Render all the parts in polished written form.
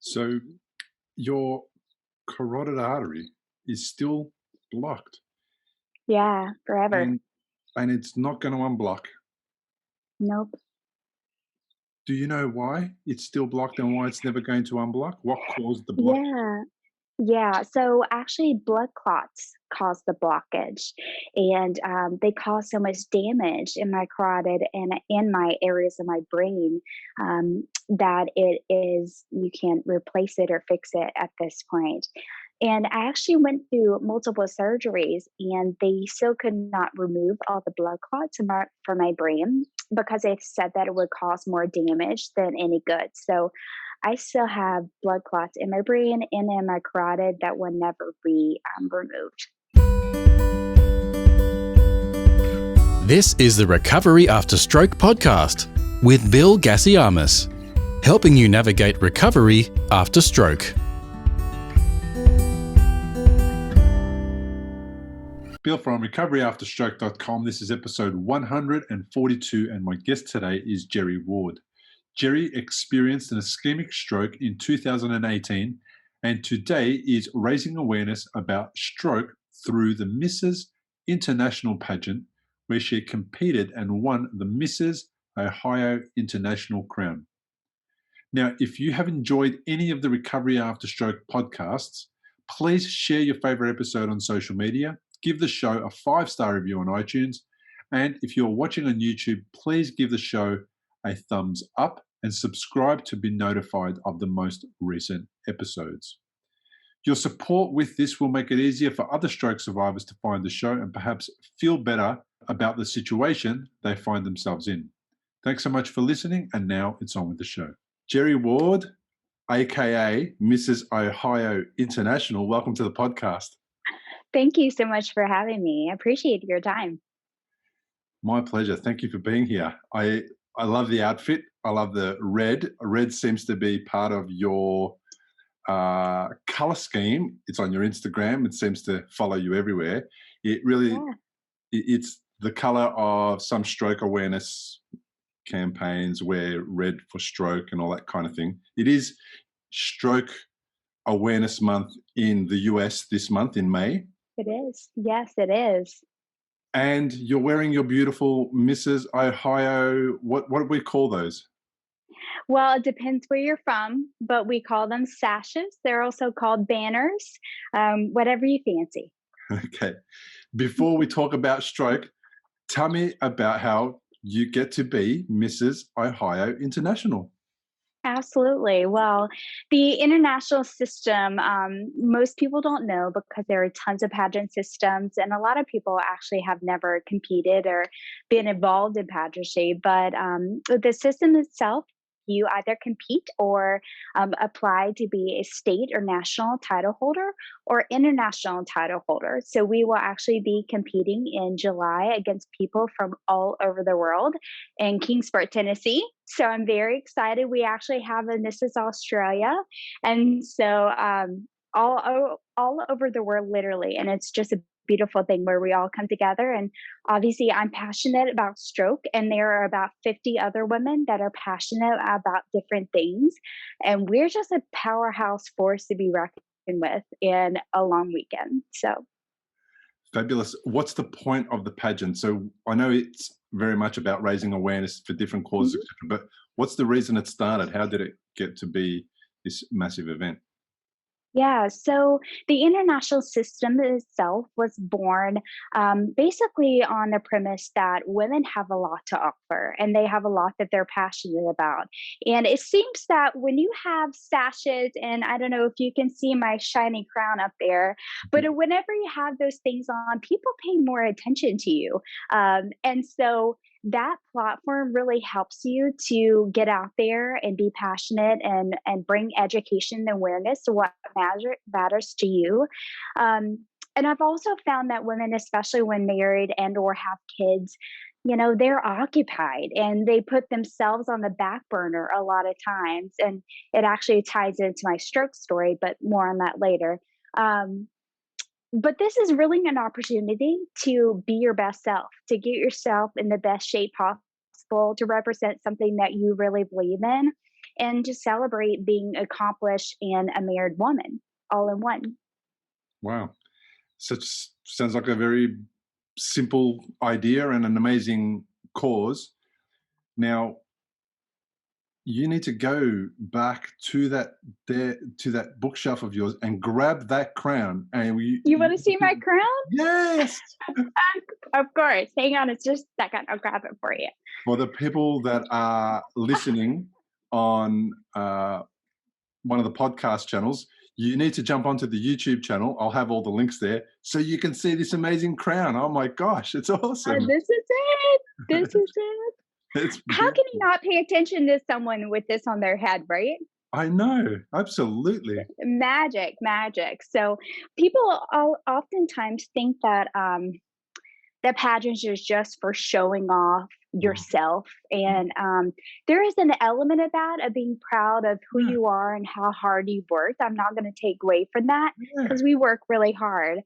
So your carotid artery is still blocked Yeah, forever. and it's not going to unblock. Nope. Do you know why it's still blocked and why it's never going to unblock? What caused the block? Yeah. Yeah. So actually, blood clots cause the blockage, and they cause so much damage in my carotid and in my areas of my brain that you can't replace it or fix it at this point. And I actually went through multiple surgeries, and they still could not remove all the blood clots from my brain because they said that it would cause more damage than any good. So I still have blood clots in my brain and in my carotid that will never be removed. This is the Recovery After Stroke podcast with Bill Gassiamis, helping you navigate recovery after stroke. Bill from recoveryafterstroke.com. This is episode 142, and my guest today is Jeri Ward. Jeri experienced an ischemic stroke in 2018 and today is raising awareness about stroke through the Mrs. International pageant, where she competed and won the Mrs. Ohio International crown. Now, if you have enjoyed any of the Recovery After Stroke podcasts, please share your favorite episode on social media, give the show a 5-star review on iTunes, and if you're watching on YouTube, please give the show a thumbs up and subscribe to be notified of the most recent episodes. Your support with this will make it easier for other stroke survivors to find the show and perhaps feel better about the situation they find themselves in. Thanks so much for listening, and now it's on with the show. Jeri Ward, aka Mrs. Ohio International, welcome to the podcast. Thank you so much for having me. I appreciate your time. My pleasure. Thank you for being here. I love the outfit. I love the red. Red seems to be part of your color scheme. It's on your Instagram. It seems to follow you everywhere. It really, Yeah. it's the color of some stroke awareness campaigns, wear red for stroke and all that kind of thing. It is Stroke Awareness Month in the US this month in May. It is. Yes, it is. And you're wearing your beautiful Mrs. Ohio. What do we call those? Well, it depends where you're from, but we call them sashes. They're also called banners, whatever you fancy. Okay. Before we talk about stroke, tell me about how you get to be Mrs. Ohio International. Absolutely. Well, the international system, most people don't know because there are tons of pageant systems, and a lot of people actually have never competed or been involved in pageantry. But the system itself, you either compete or apply to be a state or national title holder or international title holder. So we will actually be competing in July against people from all over the world in Kingsport, Tennessee. So I'm very excited. We actually have a Mrs. Australia, and so all over the world, literally, and it's just a beautiful thing where we all come together. And obviously, I'm passionate about stroke, and there are about 50 other women that are passionate about different things, and we're just a powerhouse force to be reckoned with in a long weekend. So Fabulous. What's the point of the pageant? So I know it's very much about raising awareness for different causes, mhm. etc. But what's the reason it started? How did it get to be this massive event? Yeah, so the international system itself was born basically on the premise that women have a lot to offer and they have a lot that they're passionate about. And it seems that when you have sashes, and I don't know if you can see my shiny crown up there, but whenever you have those things on, people pay more attention to you. And so that platform really helps you to get out there and be passionate and bring education and awareness to what matters to you. And I've also found that women, especially when married and or have kids, they're occupied and they put themselves on the back burner a lot of times. And it actually ties into my stroke story, but more on that later. Um, but this is really an opportunity to be your best self, to get yourself in the best shape possible, to represent something that you really believe in. and to celebrate being accomplished and a married woman all in one. Wow. Such sounds like a very simple idea and an amazing cause. Now, you need to go back to that bookshelf of yours and grab that crown. And You want to see my crown? yes. Of course. Hang on, it's just a second. I'll grab it for you. For the people that are listening on one of the podcast channels, you need to jump onto the YouTube channel. I'll have all the links there so you can see this amazing crown. Oh my gosh, it's awesome. This is it. This is it. It's How can you not pay attention to someone with this on their head, right? I know, absolutely. Magic, magic. So people oftentimes think that that pageants is just for showing off yourself, and there is an element of that, of being proud of who Yeah. you are and how hard you've worked. I'm not going to take away from that Yeah. because we work really hard.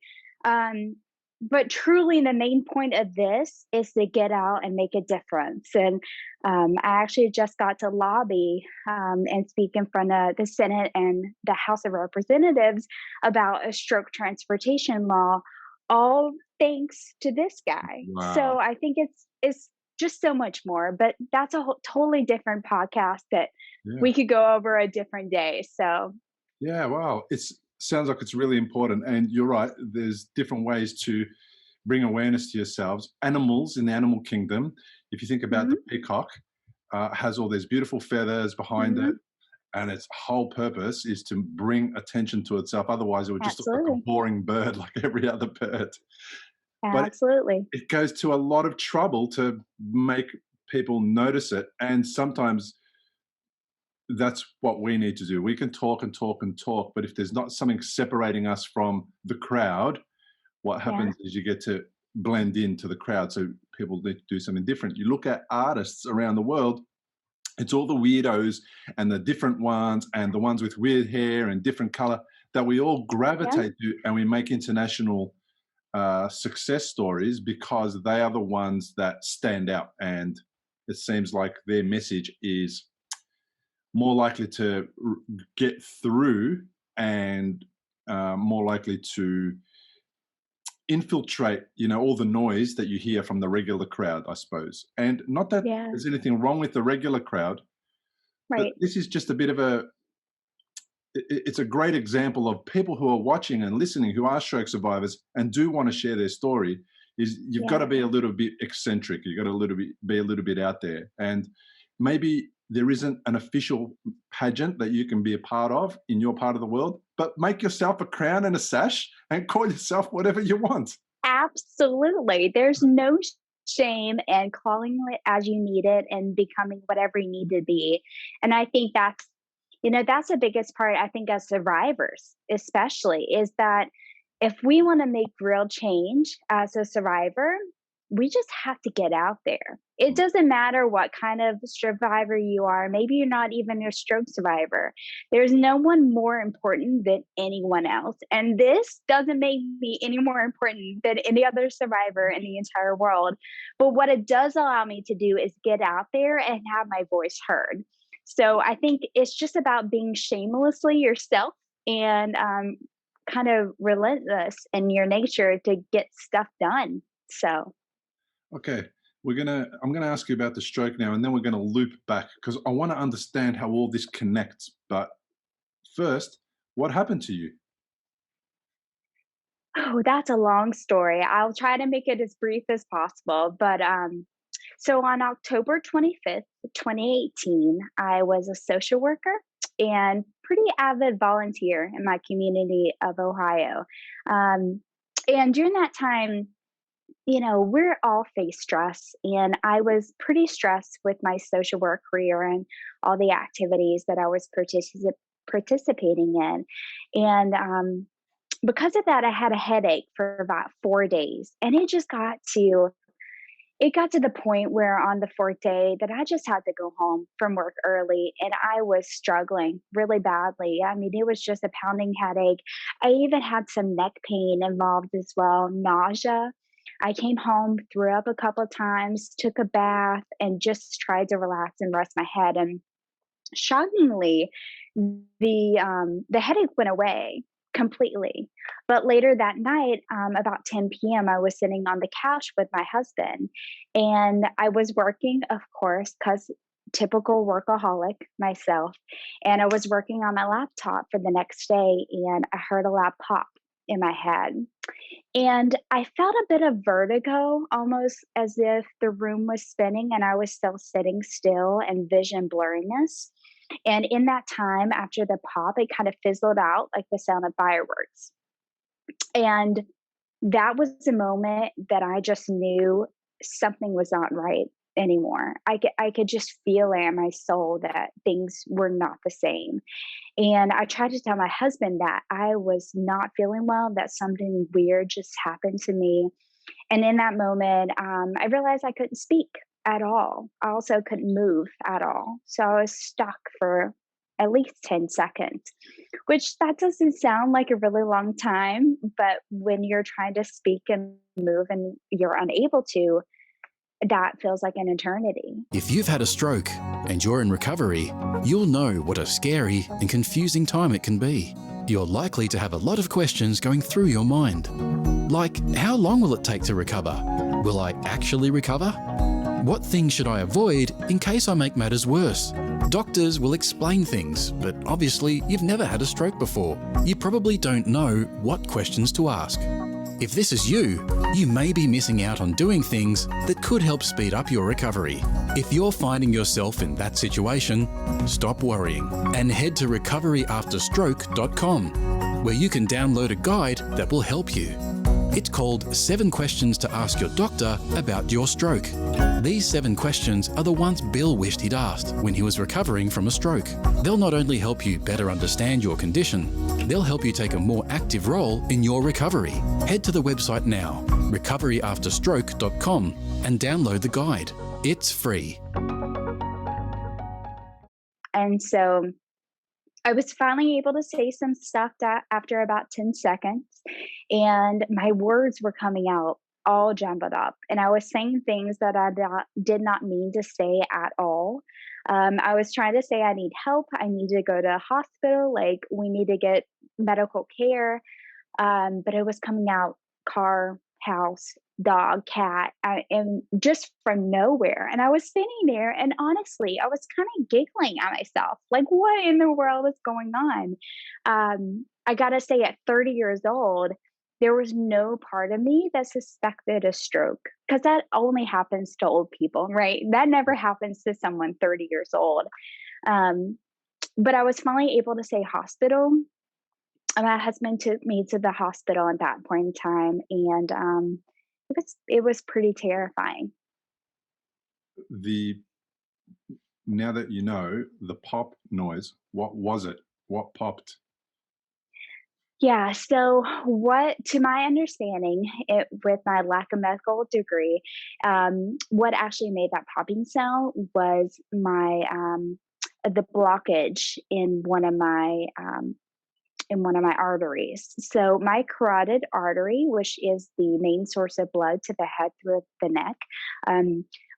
But truly, the main point of this is to get out and make a difference. And I actually just got to lobby and speak in front of the Senate and the House of Representatives about a stroke transportation law, all thanks to this guy. Wow. So I think it's just so much more. But that's a totally different podcast that Yeah. we could go over a different day. So Yeah, wow. It sounds like it's really important. And you're right, there's different ways to bring awareness to yourselves. Animals in the animal kingdom, if you think about the peacock, has all these beautiful feathers behind it. And its whole purpose is to bring attention to itself. Otherwise, it would just look like a absolutely, boring bird like every other bird. But absolutely. it goes to a lot of trouble to make people notice it. And sometimes that's what we need to do. We can talk and talk and talk, but if there's not something separating us from the crowd, what Yeah. happens is you get to blend into the crowd. So people need to do something different. You look at artists around the world, it's all the weirdos and the different ones and the ones with weird hair and different color that we all Yeah. gravitate to, and we make international success stories because they are the ones that stand out. And it seems like their message is more likely to get through and more likely to infiltrate, all the noise that you hear from the regular crowd, I suppose. And not that Yeah. there's anything wrong with the regular crowd, but Right. this is just a bit of it's a great example of people who are watching and listening who are stroke survivors and do want to share their story. Is you've got to Yeah. be a little bit eccentric. You've got to be a little bit out there. And maybe there isn't an official pageant that you can be a part of in your part of the world, but make yourself a crown and a sash and call yourself whatever you want. Absolutely. There's no shame in calling it as you need it and becoming whatever you need to be. And I think that's the biggest part, I think, as survivors, especially, is that if we want to make real change as a survivor, we just have to get out there. It doesn't matter what kind of survivor you are. Maybe you're not even a stroke survivor. There's no one more important than anyone else. And this doesn't make me any more important than any other survivor in the entire world. But what it does allow me to do is get out there and have my voice heard. So I think it's just about being shamelessly yourself and kind of relentless in your nature to get stuff done. So. Okay, I'm gonna ask you about the stroke now, and then we're gonna loop back because I want to understand how all this connects. But first, what happened to you? Oh, that's a long story. I'll try to make it as brief as possible. But so on October 25th, 2018, I was a social worker and pretty avid volunteer in my community of Ohio. And during that time, we're all face stress, and I was pretty stressed with my social work career and all the activities that I was participating in. And because of that, I had a headache for about 4 days, and it got to the point where on the fourth day that I just had to go home from work early, and I was struggling really badly. I mean, it was just a pounding headache. I even had some neck pain involved as well, nausea. I came home, threw up a couple of times, took a bath, and just tried to relax and rest my head. And Shockingly, the headache went away completely. But later that night, about 10 p.m., I was sitting on the couch with my husband, and I was working, of course, because typical workaholic myself, and I was working on my laptop for the next day, and I heard a loud pop in my head. And I felt a bit of vertigo, almost as if the room was spinning and I was still sitting still, and vision blurriness. And in that time, after the pop, it kind of fizzled out like the sound of fireworks. And that was a moment that I just knew something was not right anymore. I could just feel it in my soul that things were not the same. And I tried to tell my husband that I was not feeling well, that something weird just happened to me. And in that moment, I realized I couldn't speak at all. I also couldn't move at all. So I was stuck for at least 10 seconds, which that doesn't sound like a really long time. But when you're trying to speak and move and you're unable to, that feels like an eternity. If you've had a stroke and you're in recovery, you'll know what a scary and confusing time it can be. You're likely to have a lot of questions going through your mind. Like, how long will it take to recover? Will I actually recover? What things should I avoid in case I make matters worse? Doctors will explain things, but obviously you've never had a stroke before. You probably don't know what questions to ask. If this is you, you may be missing out on doing things that could help speed up your recovery. If you're finding yourself in that situation, stop worrying and head to recoveryafterstroke.com, where you can download a guide that will help you. It's called 7 Questions to Ask Your Doctor About Your Stroke. These 7 questions are the ones Bill wished he'd asked when he was recovering from a stroke. They'll not only help you better understand your condition, they'll help you take a more active role in your recovery. Head to the website now, recoveryafterstroke.com, and download the guide. It's free. And so I was finally able to say some stuff that after about 10 seconds, and my words were coming out all jumbled up. And I was saying things that did not mean to say at all. I was trying to say, I need help. I need to go to a hospital. Like, we need to get medical care. But it was coming out car, house, dog, cat, and just from nowhere. And I was sitting there, and honestly, I was kind of giggling at myself, like, what in the world is going on? I gotta say, at 30 years old, there was no part of me that suspected a stroke, because that only happens to old people, right? That never happens to someone 30 years old. Um, but I was finally able to say hospital. My husband took me to the hospital at that point in time, and it was pretty terrifying. The Now that you know the pop noise, what was it? What popped? Yeah. So, what, to my understanding, with my lack of medical degree, what actually made that popping sound was my the blockage in one of my arteries. So my carotid artery, which is the main source of blood to the head through the neck.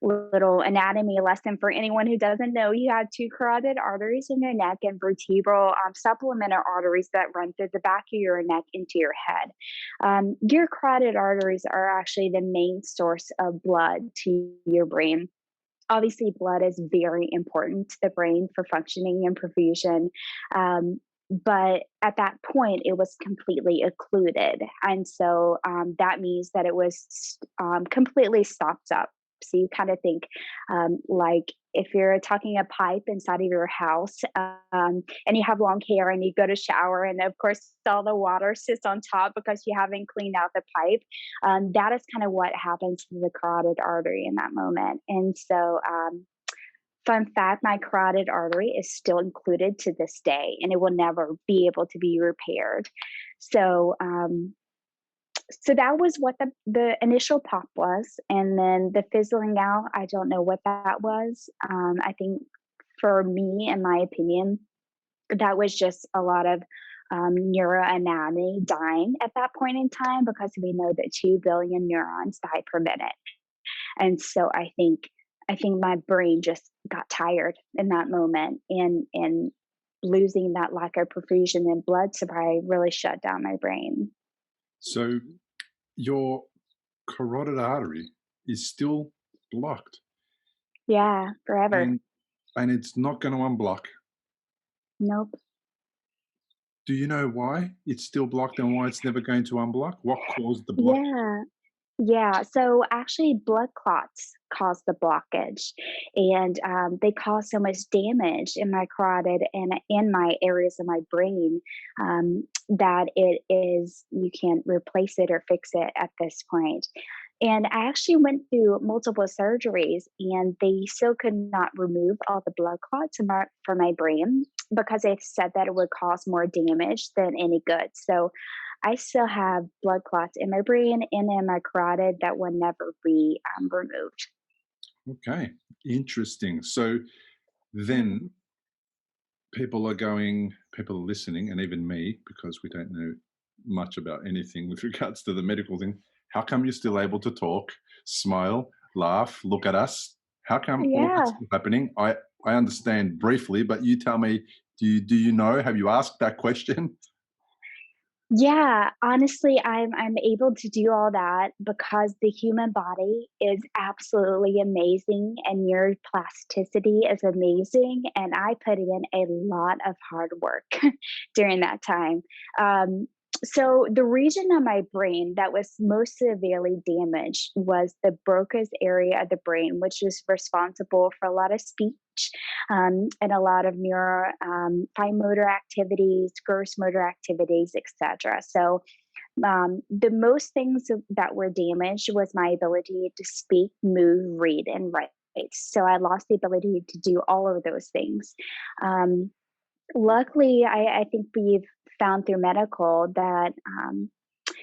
Little anatomy lesson for anyone who doesn't know: you have 2 carotid arteries in your neck and vertebral supplemental arteries that run through the back of your neck into your head. Your carotid arteries are actually the main source of blood to your brain. Obviously, blood is very important to the brain for functioning and perfusion. But at that point, it was completely occluded. And so that means that it was completely stopped up. So you kind of think, like, if you're talking a pipe inside of your house, and you have long hair and you go to shower, and of course all the water sits on top because you haven't cleaned out the pipe. That is kind of what happens to the carotid artery in that moment. And so fun fact, my carotid artery is still included to this day, and it will never be able to be repaired. So, so that was what the initial pop was. And then the fizzling out, I don't know what that was. I think, for me, in my opinion, that was just a lot of neuroanatomy dying at that point in time, because we know that 2 billion neurons die per minute. And so I think I think my brain just got tired in that moment, and losing that lack of perfusion and blood supply really shut down my brain. So your carotid artery is still blocked, Yeah, forever. and it's not going to unblock. Nope. Do you know why it's still blocked and why it's never going to unblock? What caused the block? Yeah. Yeah, so actually, blood clots cause the blockage, and they cause so much damage in my carotid and in my areas of my brain, that it is you can't replace it or fix it at this point. And I actually went through multiple surgeries, and they still could not remove all the blood clots from my brain because they said that it would cause more damage than any good. So I still have blood clots in my brain and in my carotid that will never be removed. Okay, interesting. So then people are listening, and even me, because we don't know much about anything with regards to the medical thing. How come you're still able to talk, smile, laugh, look at us? How come all that's Yeah. still happening? I understand briefly, but you tell me. Do you know? Have you asked that question? Yeah, honestly, I'm able to do all that because the human body is absolutely amazing and neuroplasticity is amazing. And I put in a lot of hard work during that time. Um, so the region of my brain that was most severely damaged was the Broca's area of the brain, which is responsible for a lot of speech, and a lot of neuro fine motor activities, gross motor activities, etc. So the most things that were damaged was my ability to speak, move, read, and write. So I lost the ability to do all of those things. Um, Luckily, I think we've found through medical that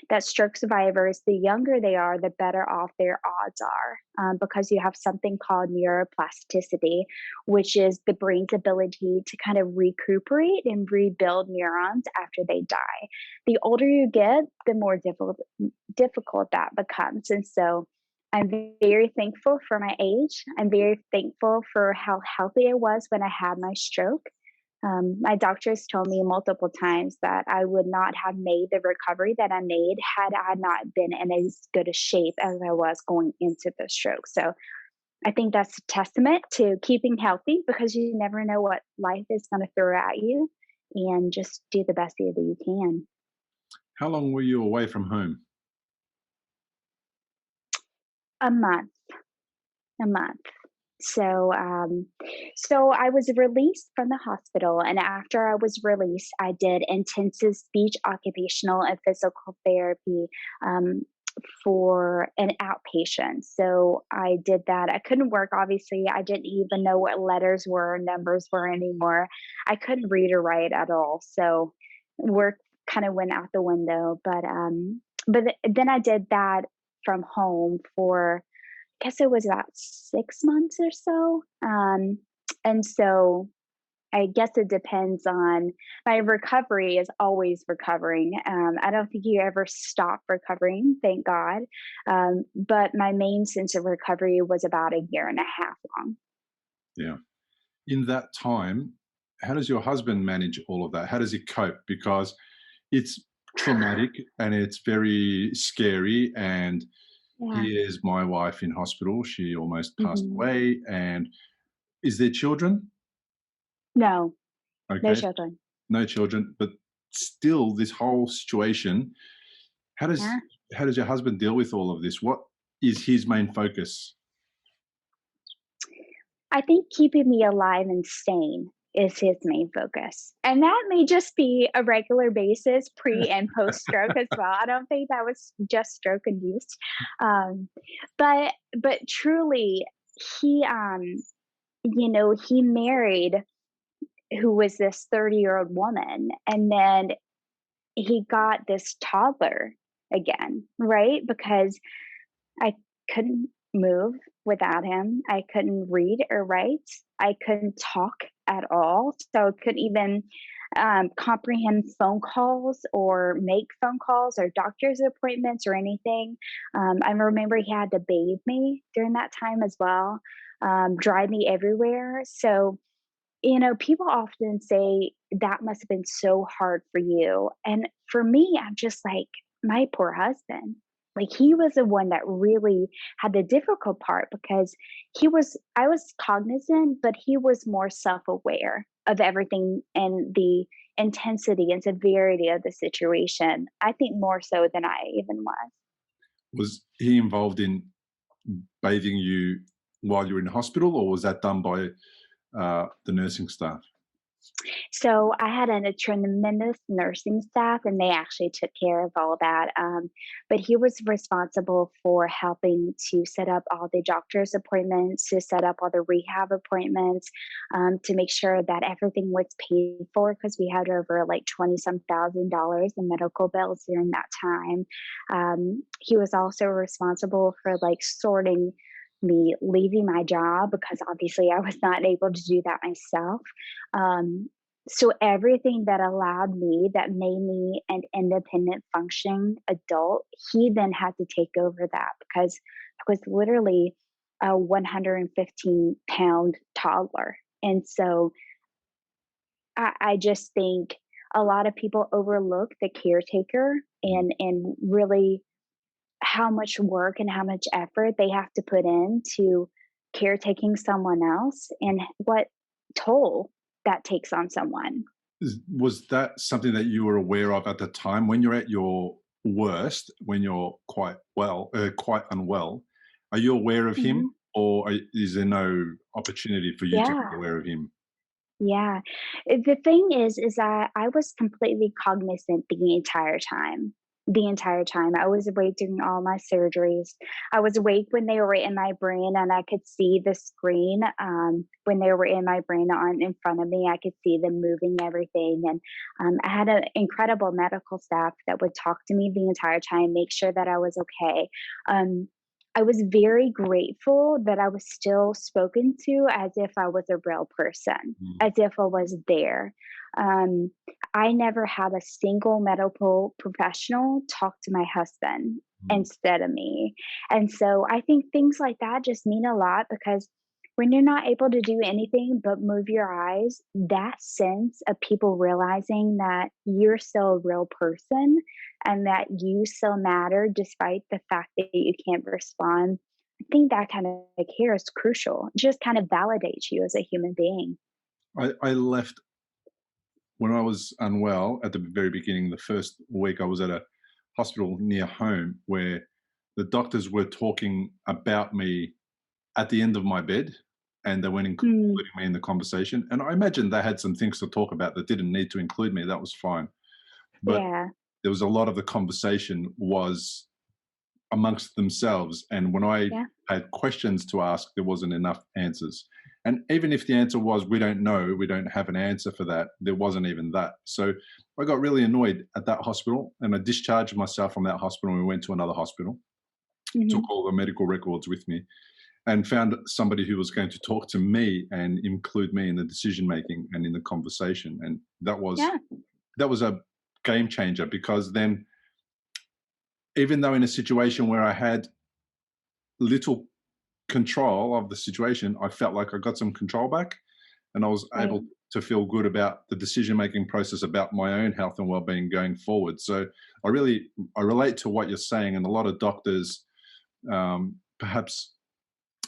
that stroke survivors, the younger they are, the better off their odds are, because you have something called neuroplasticity, which is the brain's ability to kind of recuperate and rebuild neurons after they die. The older you get, the more difficult that becomes. And so I'm very thankful for my age. I'm very thankful for how healthy I was when I had my stroke. My doctors told me multiple times that I would not have made the recovery that I made had I not been in as good a shape as I was going into the stroke. So I think that's a testament to keeping healthy because you never know what life is going to throw at you, and just do the best that you can. How long were you away from home? A month, a month. So, so I was released from the hospital, and after I was released, I did intensive speech, occupational, and physical therapy, um, for an outpatient. So I did that. I couldn't work, obviously. I didn't even know what letters were, numbers were anymore. I couldn't read or write at all. So work kind of went out the window. Then I did that from home for, guess it was about 6 months or so. And so I guess it depends on my recovery is always recovering. I don't think you ever stop recovering, thank God. But my main sense of recovery was about a year and a half long. Yeah. In that time, how does your husband manage all of that? How does he cope? Because it's traumatic and it's very scary. And Yeah. here's my wife in hospital. She almost passed Hmm. away. And is there children? No, no Okay, children. no children, but still, this whole situation. How does Yeah. how does your husband deal with all of this? What is his main focus? I think keeping me alive and sane is his main focus. And that may just be a regular basis, pre and post stroke as well. I don't think that was just stroke induced. Um, but truly, he he married who was this 30-year-old woman, and then he got this toddler again, right? Because I couldn't move without him. I couldn't read or write. I couldn't talk at all. So I couldn't even comprehend phone calls or make phone calls or doctor's appointments or anything. I remember he had to bathe me during that time as well. drive me everywhere. So, people often say that must have been so hard for you. And for me, I'm just like, my poor husband. Like, he was the one that really had the difficult part because I was cognizant, but he was more self aware of everything and the intensity and severity of the situation. I think more so than I even was. Was he involved in bathing you while you were in hospital, or was that done by the nursing staff? So I had a tremendous nursing staff, and they actually took care of all that. But he was responsible for helping to set up all the doctor's appointments, to set up all the rehab appointments, to make sure that everything was paid for because we had over like 20 some $1,000 in medical bills during that time. He was also responsible for like sorting me leaving my job because obviously I was not able to do that myself. Um, so everything that allowed me, that made me an independent functioning adult, he then had to take over that because I was literally a 115-pound toddler. And so I just think a lot of people overlook the caretaker and really how much work and how much effort they have to put into caretaking someone else and what toll that takes on someone. Was that something that you were aware of at the time when you're at your worst, when you're quite unwell? Are you aware of him, Mhm. or is there no opportunity for you to be Yeah. aware of him? Yeah. The thing is that I was completely cognizant the entire time. The entire time. I was awake during all my surgeries. I was awake when they were in my brain and I could see the screen when they were in my brain on in front of me. I could see them moving everything. And I had an incredible medical staff that would talk to me the entire time, make sure that I was okay. Um, I was very grateful that I was still spoken to as if I was a real person, Mm, as if I was there. Um, I never had a single medical professional talk to my husband mm. instead of me. And so I think things like that just mean a lot because when you're not able to do anything but move your eyes, that sense of people realizing that you're still a real person and that you still matter despite the fact that you can't respond. I think that kind of care is crucial. It just kind of validates you as a human being. I left when I was unwell at the very beginning. The first week I was at a hospital near home where the doctors were talking about me at the end of my bed, and they weren't Mm, including me in the conversation. And I imagine they had some things to talk about that didn't need to include me. That was fine. But yeah, there was a lot of the conversation was amongst themselves. And when I yeah, had questions to ask, there wasn't enough answers. And even if the answer was, we don't know, we don't have an answer for that, there wasn't even that. So I got really annoyed at that hospital and I discharged myself from that hospital and we went to another hospital, took hmm, all the medical records with me and found somebody who was going to talk to me and include me in the decision making and in the conversation. And yeah, that was a game changer because then even though in a situation where I had little control of the situation, I felt like I got some control back and I was right. able to feel good about the decision making process about my own health and well-being going forward. So I relate to what you're saying, and a lot of doctors perhaps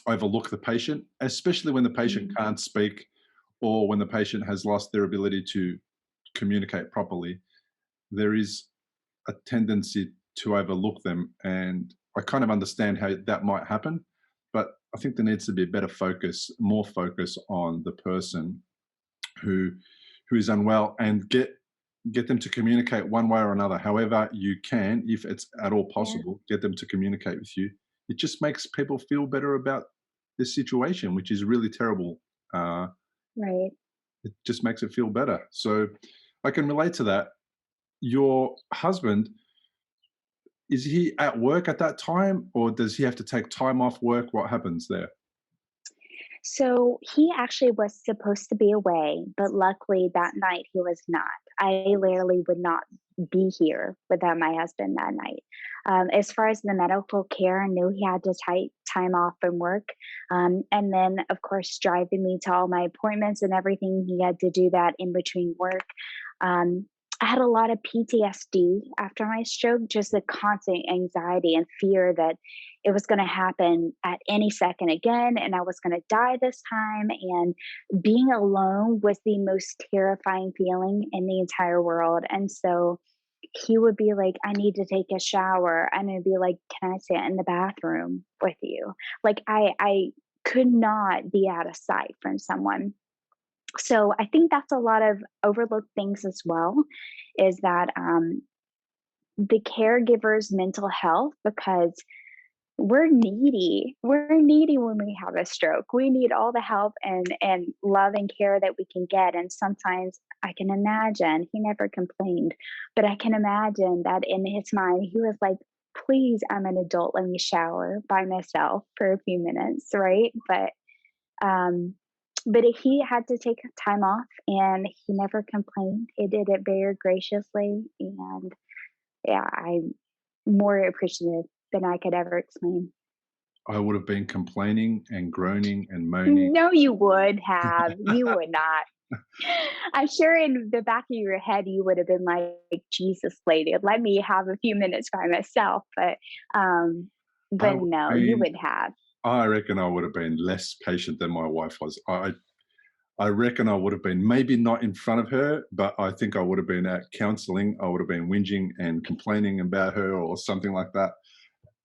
overlook the patient, especially when the patient Mm, can't speak or when the patient has lost their ability to communicate properly. There is a tendency to overlook them. And I kind of understand how that might happen, but I think there needs to be a better focus, more focus on the person who who is unwell and get them to communicate one way or another, however you can, if it's at all yeah, possible, get them to communicate with you. It just makes people feel better about this situation, which is really terrible. Uh, right. it just makes it feel better. So I can relate to that. Your husband, is he at work at that time, or does he have to take time off work? What happens there? So he actually was supposed to be away, but luckily that night he was not. I literally would not be here without my husband that night. As far as the medical care, I knew he had to take time off from work. And then, of course, driving me to all my appointments and everything. He had to do that in between work. Um, I had a lot of PTSD after my stroke, just the constant anxiety and fear that it was going to happen at any second again, and I was going to die this time. And being alone was the most terrifying feeling in the entire world. And so he would be like, I need to take a shower. And I'd be like, can I sit in the bathroom with you? Like I could not be out of sight from someone. So I think that's a lot of overlooked things as well, is that the caregiver's mental health, because we're needy. We're needy when we have a stroke. We need all the help and love and care that we can get. And sometimes I can imagine, he never complained, but I can imagine that in his mind he was like, please, I'm an adult, let me shower by myself for a few minutes, right? Um but he had to take time off and he never complained. He did it very graciously, and yeah, I'm more appreciative than I could ever explain. I would have been complaining and groaning and moaning. No, you would have. You would not. I'm sure in the back of your head you would have been like, Jesus lady, let me have a few minutes by myself. I But would have no, you been would have. I reckon I would have been less patient than my wife was. I reckon I would have been maybe not in front of her, but I think I would have been at counseling. I would have been whinging and complaining about her or something like that.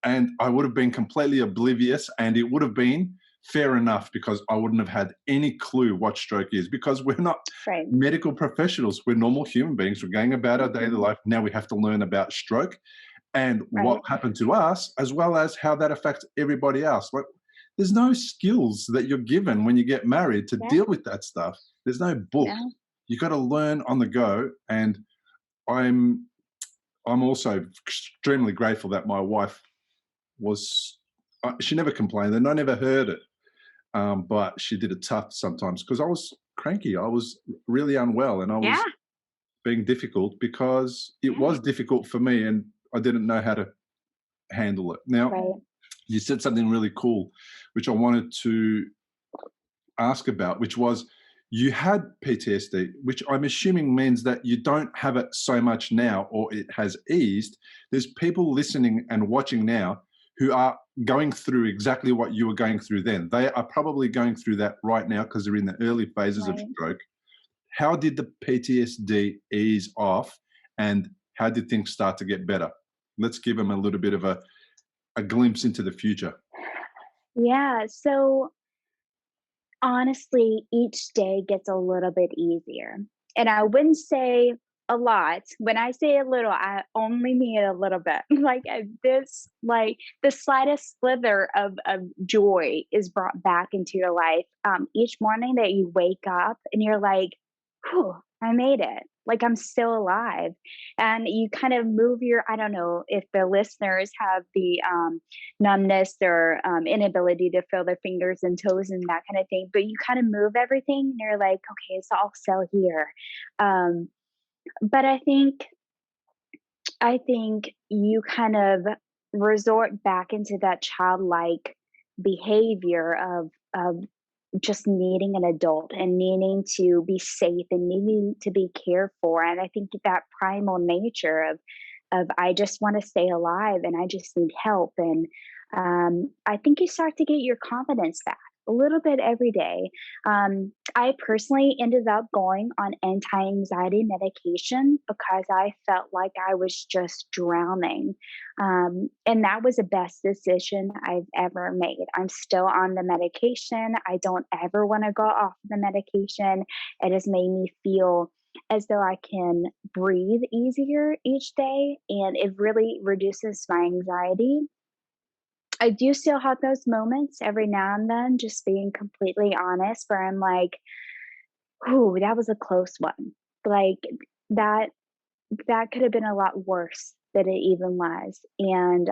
And I would have been completely oblivious, and it would have been fair enough because I wouldn't have had any clue what stroke is, because we're not Right. medical professionals. We're normal human beings. We're going about our daily Mhm. life. Now we have to learn about stroke and what Right. happened to us, as well as how that affects everybody else. Like, there's no skills that you're given when you get married to Yeah. deal with that stuff. There's no book. No. You got to learn on the go. And I'm I'm also extremely grateful that my wife was. She never complained, and I never heard it. But she did it tough sometimes because I was cranky. I was really unwell, and I Yeah. was being difficult because it Yeah. was difficult for me, and I didn't know how to handle it. Now, Right. you said something really cool, which I wanted to ask about, which was you had PTSD, which I'm assuming means that you don't have it so much now, or it has eased. There's people listening and watching now who are going through exactly what you were going through then. They are probably going through that right now because they're in the early phases of Right. stroke. How did the PTSD ease off, and how did things start to get better? Let's give them a little bit of a glimpse into the future. Yeah. So honestly, each day gets a little bit easier. And I wouldn't say a lot. When I say a little, I only mean a little bit. Like the slightest slither of joy is brought back into your life. Each morning that you wake up and you're like, whew, I made it. Like I'm still alive. And you kind of move I don't know if the listeners have the numbness or inability to feel their fingers and toes and that kind of thing. But you kind of move everything and you're like, okay, it's all still here. Um, but I think you kind of resort back into that childlike behavior of just needing an adult and needing to be safe and needing to be cared for. And I think that primal nature of I just want to stay alive and I just need help. And I think you start to get your confidence back a little bit every day. I personally ended up going on anti-anxiety medication because I felt like I was just drowning. And that was the best decision I've ever made. I'm still on the medication. I don't ever want to go off the medication. It has made me feel as though I can breathe easier each day, and it really reduces my anxiety. I do still have those moments every now and then, just being completely honest, where I'm like, "Ooh, that was a close one." Like that that could have been a lot worse than it even was. And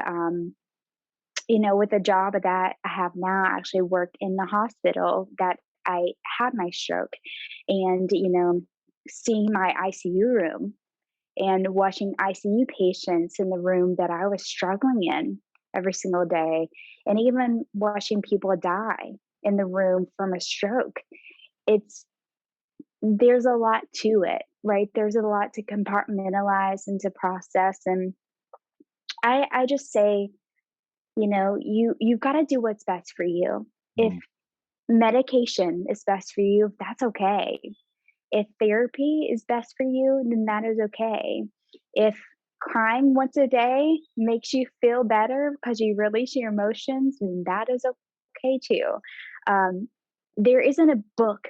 with the job that I have now, I actually work in the hospital that I had my stroke, and seeing my ICU room and watching ICU patients in the room that I was struggling in every single day, and even watching people die in the room from a stroke. It's There's a lot to it, right? There's a lot to compartmentalize and to process. And I just say, you've got to do what's best for you. If Mm. medication is best for you, that's okay. If therapy is best for you, then that is okay. If crying once a day makes you feel better because you release your emotions, then that is okay too. Um, there isn't a book,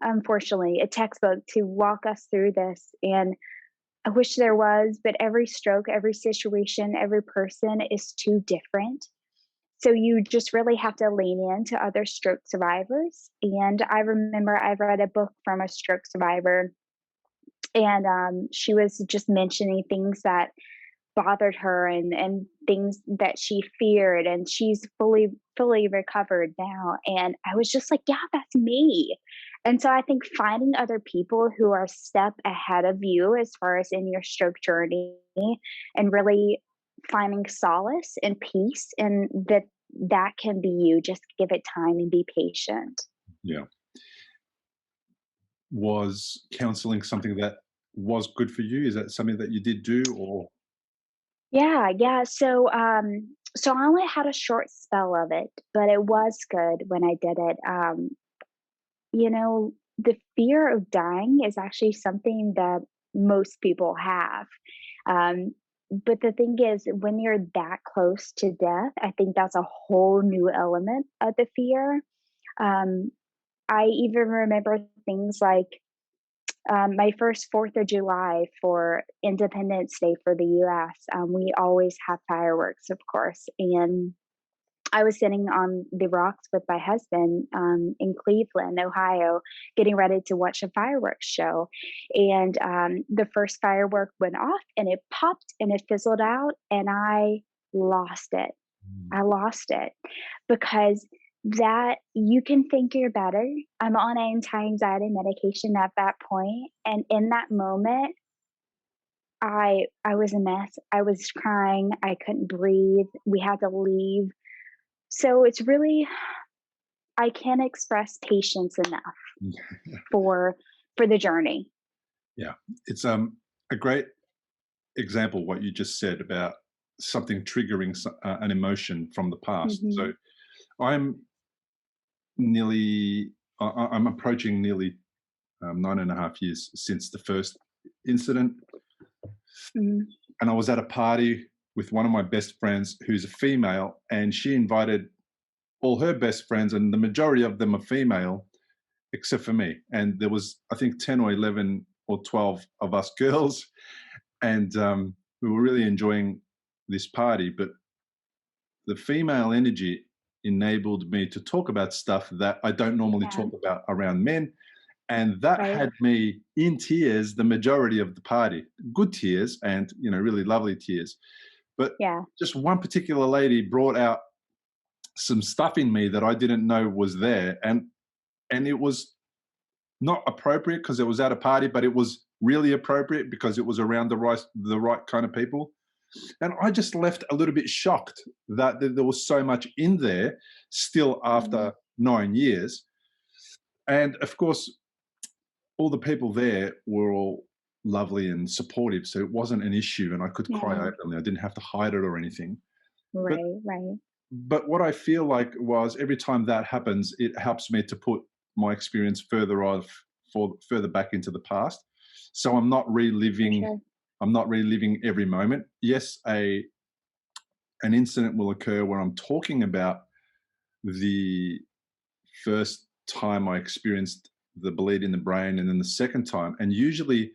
unfortunately, a textbook to walk us through this. And I wish there was, but every stroke, every situation, every person is too different. So you just really have to lean into other stroke survivors. And I remember I read a book from a stroke survivor, and she was just mentioning things that bothered her, and things that she feared, and she's fully recovered now. And I was just like, yeah, that's me. And so I think finding other people who are a step ahead of you as far as in your stroke journey, and really finding solace and peace, and that can be you. Just give it time and be patient. Yeah. Was counseling something that was good for you? Is that something that you did do, or? Yeah, yeah. So I only had a short spell of it, but it was good when I did it. The fear of dying is actually something that most people have. Um, but the thing is, when you're that close to death, I think that's a whole new element of the fear. Um, I even remember things like my first 4th of July for Independence Day for the US. We always have fireworks, of course. And I was sitting on the rocks with my husband in Cleveland, Ohio, getting ready to watch a fireworks show. And the first firework went off, and it popped and it fizzled out, and I lost it. Mm. I lost it because that you can think you're better. I'm on anti-anxiety medication at that point, and in that moment, I was a mess. I was crying. I couldn't breathe. We had to leave. So it's really, I can't express patience enough for the journey. Yeah, it's a great example what you just said about something triggering an emotion from the past. Hmm. So I'm I'm approaching nearly 9.5 years since the first incident, Hmm. and I was at a party with one of my best friends who's a female, and she invited all her best friends, and the majority of them are female, except for me. And there was, I think, 10 or 11 or 12 of us girls, and we were really enjoying this party. But the female energy enabled me to talk about stuff that I don't normally Yeah. talk about around men. And that Right. had me in tears the majority of the party, good tears, and really lovely tears. But Yeah. just one particular lady brought out some stuff in me that I didn't know was there, and it was not appropriate because it was at a party, but it was really appropriate because it was around the right kind of people. And I just left a little bit shocked that there was so much in there still Mhm. after 9 years. And of course, all the people there were all lovely and supportive, so it wasn't an issue, and I could cry Yeah. openly. I didn't have to hide it or anything. But Right. Right. but what I feel like was every time that happens, it helps me to put my experience further back into the past. So For sure. I'm not reliving every moment. Yes, an incident will occur where I'm talking about the first time I experienced the bleed in the brain, and then the second time. And usually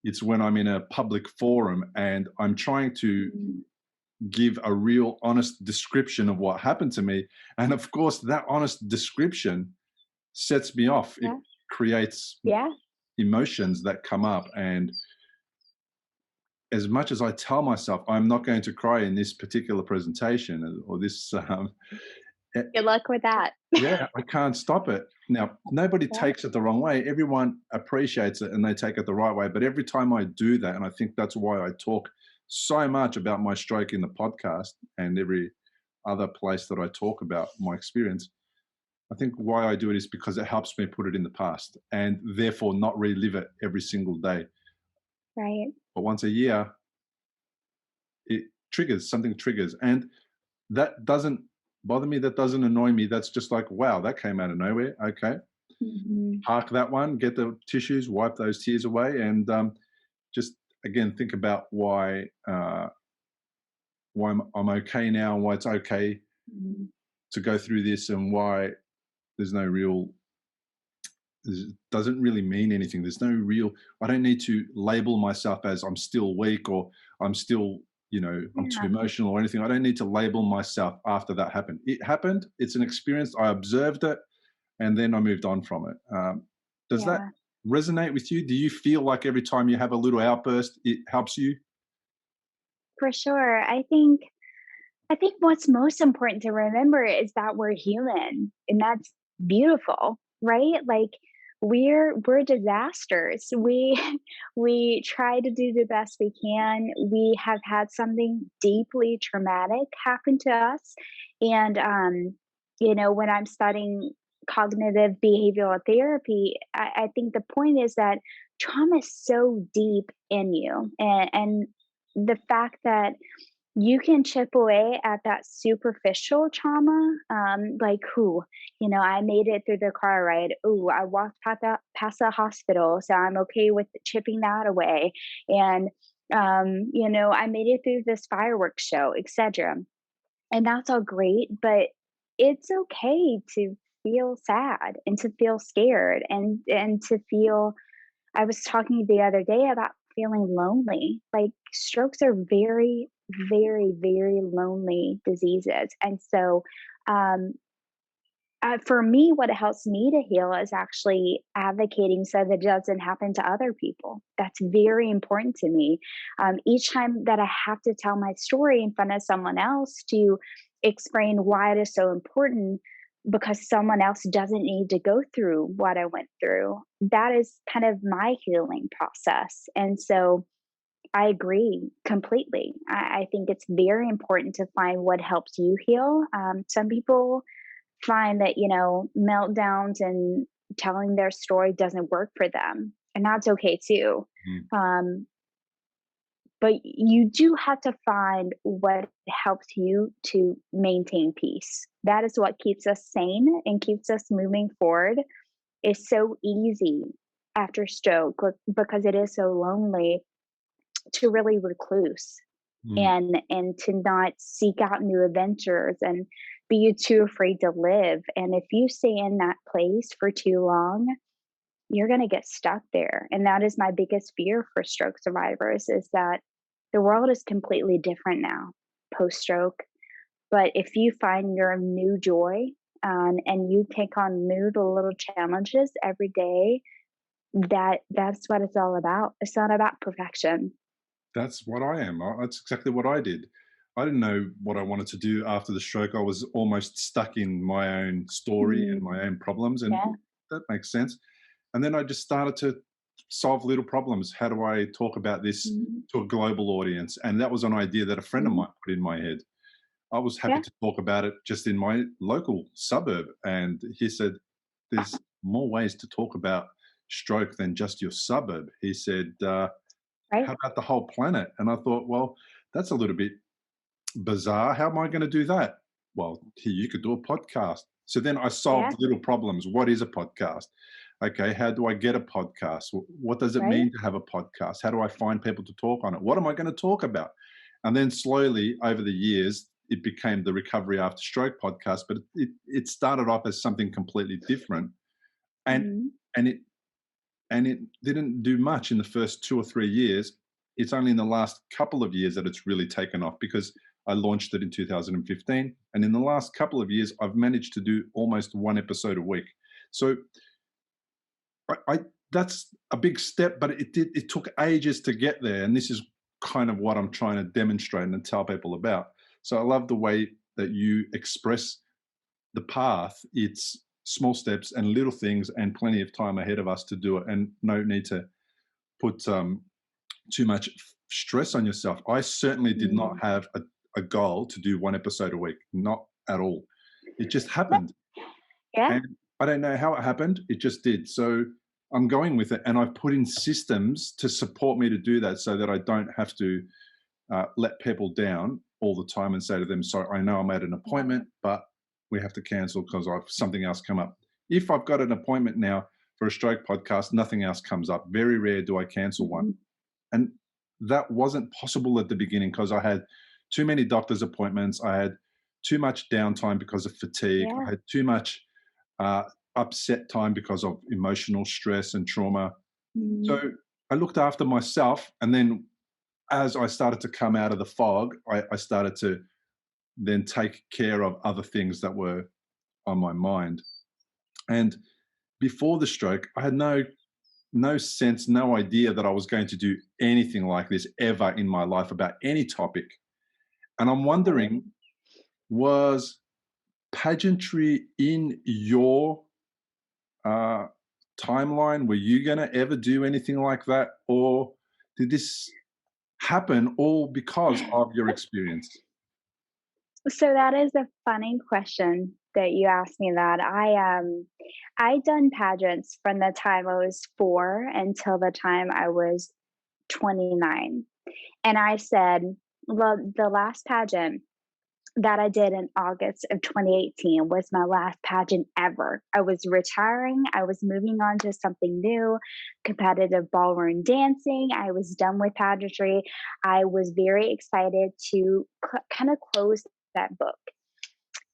it's when I'm in a public forum and I'm trying to Mhm. give a real honest description of what happened to me. And of course, that honest description sets me off. It Yeah. creates Yeah. emotions that come up. And as much as I tell myself I'm not going to cry in this particular presentation or this Good luck with that. Yeah, I can't stop it. Now, nobody Yeah. takes it the wrong way. Everyone appreciates it and they take it the right way. But every time I do that, and I think that's why I talk so much about my stroke in the podcast and every other place that I talk about my experience, I think why I do it is because it helps me put it in the past and therefore not relive it every single day. Right. But once a year, it triggers, something triggers. And that doesn't bother me. That doesn't annoy me. That's just like, wow, that came out of nowhere. Okay. Mhm. Park that one, get the tissues, wipe those tears away, and just again think about why I'm okay now, and why it's okay Mhm. to go through this, and why there's no real. It doesn't really mean anything. There's no real. I don't need to label myself as I'm still weak or I'm still, I'm too Yeah. emotional or anything. I don't need to label myself after that happened. It happened. It's an experience. I observed it, and then I moved on from it. Does that Yeah. resonate with you? Do you feel like every time you have a little outburst, it helps you? For sure. I think what's most important to remember is that we're human, and that's beautiful, right? Like we're disasters. We try to do the best we can. We have had something deeply traumatic happen to us, and when I'm studying cognitive behavioral therapy, I think the point is that trauma is so deep in you, and the fact that you can chip away at that superficial trauma, like, who, I made it through the car ride. Ooh, I walked past the hospital, so I'm okay with chipping that away. And, I made it through this fireworks show, etc. And that's all great, but it's okay to feel sad and to feel scared and to feel. I was talking the other day about feeling lonely. Like strokes are very, very, very lonely diseases. And so, um, for me, what helps me to heal is actually advocating so that it doesn't happen to other people. That's very important to me. Each time that I have to tell my story in front of someone else to explain why it is so important, because someone else doesn't need to go through what I went through, that is kind of my healing process. And so I agree completely. I think it's very important to find what helps you heal. Some people find that, meltdowns and telling their story doesn't work for them. And that's okay too. Mm. Um, but you do have to find what helps you to maintain peace. That is what keeps us sane and keeps us moving forward. It's so easy after stroke because it is so lonely to really recluse Mm. and to not seek out new adventures and be too afraid to live. And if you stay in that place for too long, you're going to get stuck there. And that is my biggest fear for stroke survivors is that the world is completely different now post stroke. But if you find your new joy, and you take on new little challenges every day, that's what it's all about. It's not about perfection. That's what I am. That's exactly what I did. I didn't know what I wanted to do after the stroke. I was almost stuck in my own story and Mm, my own problems, and yeah. that makes sense. And then I just started to solve little problems. How do I talk about this Mhm, to a global audience? And that was an idea that a friend of mhm, mine put in my head. I was happy yeah. to talk about it just in my local suburb. And he said, there's more ways to talk about stroke than just your suburb. He said, Right. how about the whole planet? And I thought, well, that's a little bit bizarre. How am I going to do that? Well, here, you could do a podcast. So then I Yeah. solved little problems. What is a podcast? Okay, how do I get a podcast? What does it Right. mean to have a podcast? How do I find people to talk on it? What am I going to talk about? And then slowly over the years, it became the Recovery After Stroke podcast, but it started off as something completely different. And Mhm. and it and it didn't do much in the first 2 or 3 years. It's only in the last couple of years that it's really taken off because I launched it in 2015, and in the last couple of years, I've managed to do almost one episode a week. So I that's a big step, but it took ages to get there, and this is kind of what I'm trying to demonstrate and tell people about. So I love the way that you express the path, it's small steps and little things and plenty of time ahead of us to do it, and no need to put too much stress on yourself. I certainly did not have a goal to do one episode a week, not at all. It just happened. Yeah. And I don't know how it happened. It just did. So I'm going with it. And I've put in systems to support me to do that so that I don't have to let people down all the time and say to them, so I know I'm at an appointment, but we have to cancel because I've something else come up. If I've got an appointment now for a stroke podcast, nothing else comes up. Very rare do I cancel one. And that wasn't possible at the beginning because I had too many doctor's appointments. I had too much downtime because of fatigue. Yeah. I had too much upset time because of emotional stress and trauma. So I looked after myself. And then as I started to come out of the fog, I started to then take care of other things that were on my mind. And before the stroke, I had no sense, no idea that I was going to do anything like this ever in my life about any topic. And I'm wondering, was pageantry in your timeline? Were you going to ever do anything like that? Or did this happen all because of your experience? So that is a funny question that you asked me that. I done pageants from the time I was 4 until the time I was 29. And I said, well, the last pageant that I did in August of 2018 was my last pageant ever. I was retiring. I was moving on to something new, competitive ballroom dancing. I was done with pageantry. I was very excited to kind of close that book.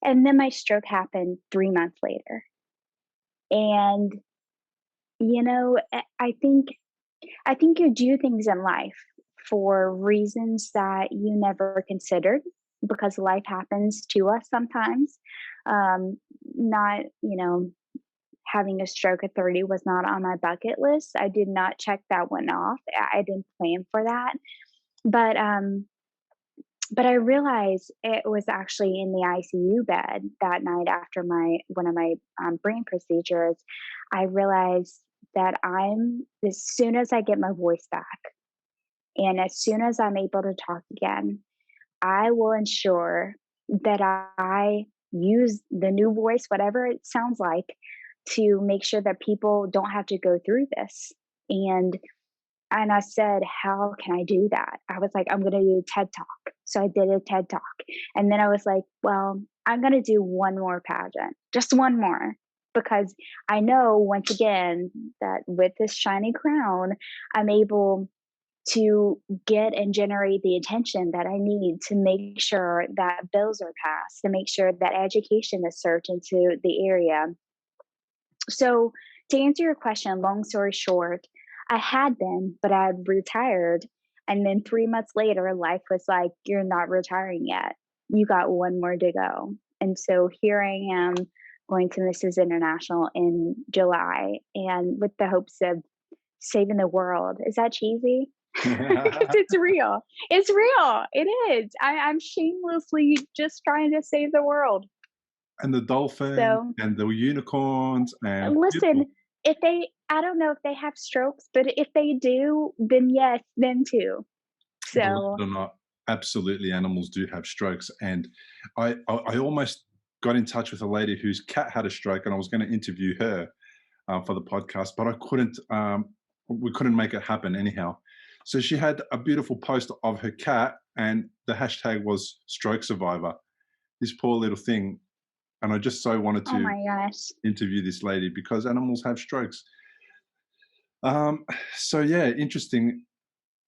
And then my stroke happened 3 months later. And, you know, I think you do things in life for reasons that you never considered because life happens to us sometimes. Not, having a stroke at 30 was not on my bucket list. I did not check that one off. I didn't plan for that. But I realized it was actually in the ICU bed that night after one of my brain procedures. I realized that as soon as I get my voice back and as soon as I'm able to talk again, I will ensure that I use the new voice, whatever it sounds like, to make sure that people don't have to go through this. And I said, how can I do that? I was like, I'm going to do a TED Talk. So I did a TED Talk. And then I was like, well, I'm going to do one more pageant, just one more, because I know once again that with this shiny crown, I'm able to get and generate the attention that I need to make sure that bills are passed, to make sure that education is served into the area. So to answer your question, long story short, I had been, but I had retired. And then 3 months later, life was like, you're not retiring yet. You got one more to go. And so here I am going to Mrs. International in July and with the hopes of saving the world. Is that cheesy? Because it's real. It's real. It is. I'm shamelessly just trying to save the world. And the dolphins So and the unicorns and listen, I don't know if they have strokes, but if they do, then yes, them too. believe So it or not, absolutely, animals do have strokes. And I almost got in touch with a lady whose cat had a stroke, and I was going to interview her for the podcast, but I couldn't. We couldn't make it happen anyhow. So she had a beautiful post of her cat, and the hashtag was stroke survivor. This poor little thing. And I just so wanted oh to my gosh. interview this lady because animals have strokes. So yeah, interesting.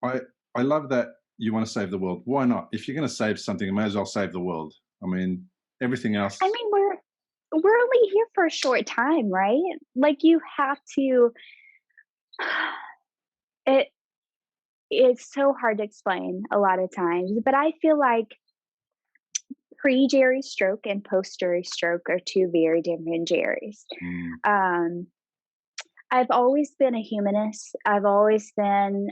I love that you want to save the world. Why not? If you're going to save something, you may as well save the world. I mean, everything else. I mean, we're only here for a short time, right? Like you have to it it's so hard to explain a lot of times, but I feel like pre-Jerry stroke and post-Jerry stroke are two very different Jerrys. Mm, Um, I've always been a humanist. I've always been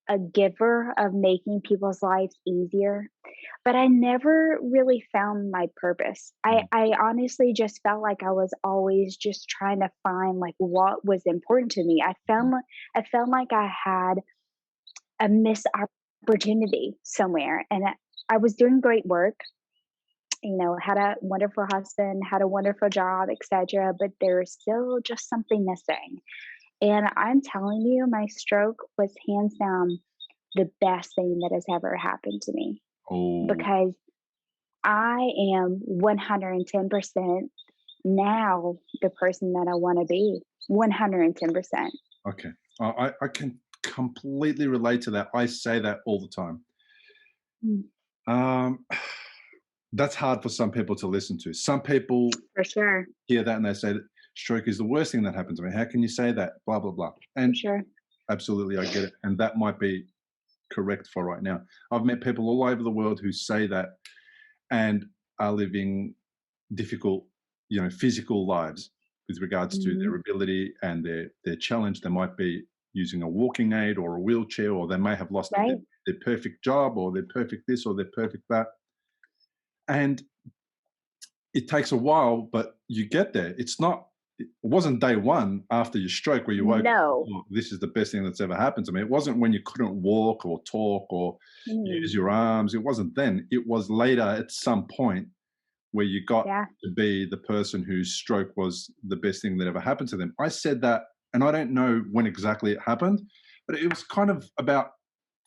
a giver of making people's lives easier, but I never really found my purpose. Mm. I honestly just felt like I was always just trying to find like what was important to me. I felt like I had a missed opportunity somewhere, and I was doing great work. You know, had a wonderful husband, had a wonderful job, etc. But there was still just something missing. And I'm telling you, my stroke was hands down the best thing that has ever happened to me Oh, because I am 110% now the person that I want to be. 110%. okay. I can completely relate to that. I say that all the time. Mm, Um, that's hard for some people to listen to. Some people for sure. hear that and they say that stroke is the worst thing that happened to me. How can you say that? Blah, blah, blah. For And sure. absolutely, I get it. And that might be correct for right now. I've met people all over the world who say that and are living difficult, physical lives with regards to Hmm. their ability and their challenge. They might be using a walking aid or a wheelchair, or they may have lost Right. their perfect job or their perfect this or their perfect that. And it takes a while, but you get there. It wasn't day one after your stroke where you woke up, No. "Oh, this is the best thing that's ever happened to me." It wasn't when you couldn't walk or talk or use Mm, your arms. It wasn't then. It was later at some point where you got yeah. to be the person whose stroke was the best thing that ever happened to them. I said that, and I don't know when exactly it happened, but it was kind of about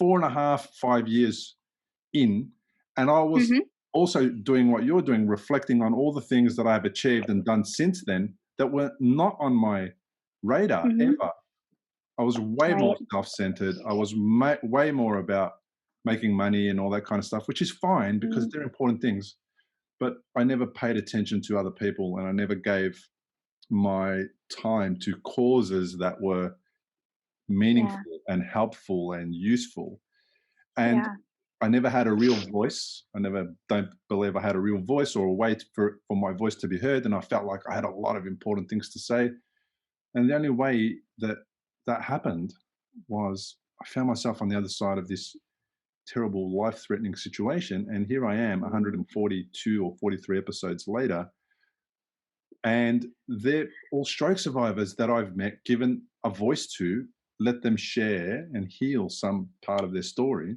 4.5, 5 years in. And I was Hmm. also doing what you're doing, reflecting on all the things that I've achieved and done since then that were not on my radar Hmm. ever. I was way more Right. self centered. I was way more about making money and all that kind of stuff, which is fine because Mm, they're important things. But I never paid attention to other people and I never gave my time to causes that were yeah. meaningful and helpful and useful. And Yeah. I never had a real voice. I never don't believe I had a real voice or a way for my voice to be heard. And I felt like I had a lot of important things to say. And the only way that happened was I found myself on the other side of this terrible life-threatening situation. And here I am, Mm, 142 or 43 episodes later, and they're all stroke survivors that I've met, given a voice to, let them share and heal some part of their story.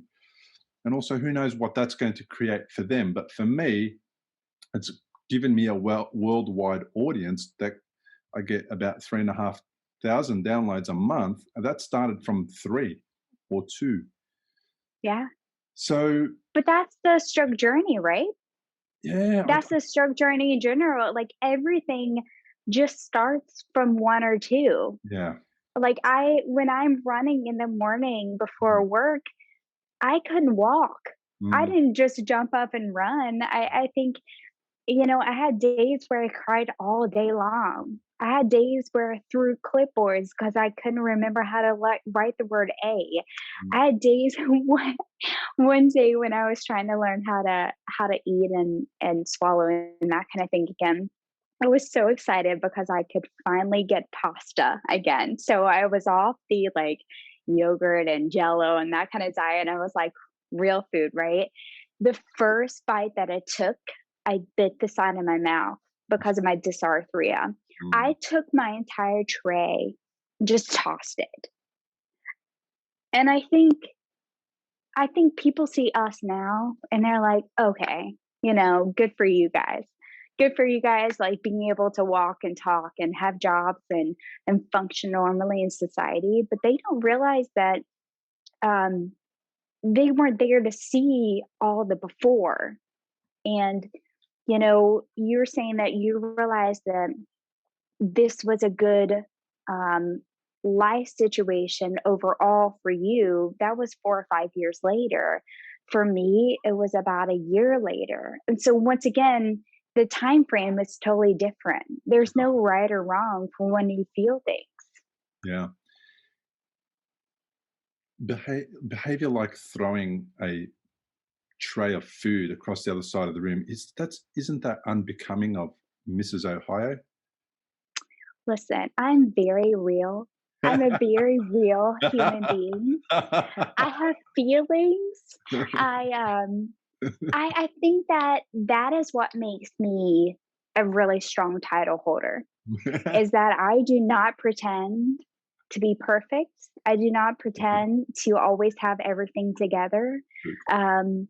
And also, who knows what that's going to create for them. But for me, it's given me a worldwide audience that I get about 3,500 downloads a month. And that started from 3 or 2. yeah. So, But that's the stroke journey, right? yeah, That's the stroke journey in general. Like everything just starts from one or two. yeah. Like when I'm running in the morning Mhm. before work, I couldn't walk. I Mm, didn't just jump up and run. I think, I had days where I cried all day long. I had days where I threw clipboards because I couldn't remember how to write the word A. mm, I had days one day when I was trying to learn how to eat and swallow and that kind of thing again. I was so excited because I could finally get pasta again. So I was off the like yogurt and jello and that kind of diet. And I was like, real food, right? The first bite that I took, I bit the side of my mouth because of my dysarthria. mm. I took my entire tray, just tossed it. And I think people see us now and they're like, okay, good for you guys. Good for you guys, like being able to walk and talk and have jobs and function normally in society. But they don't realize that um, they weren't there to see all the before. And you're saying that you realized that this was a good um, life situation overall for you. That was 4 or 5 years later. For me, it was about a year later. And so once again, the time frame is totally different. There's no right or wrong for when you feel things. Yeah. Behavior like throwing a tray of food across the other side of the room isn't that unbecoming of Mrs. Ohio? Listen, I'm very real. I'm a very real human being. I have feelings. I I think that that is what makes me a really strong title holder, is that I do not pretend to be perfect. I do not pretend to always have everything together. Um,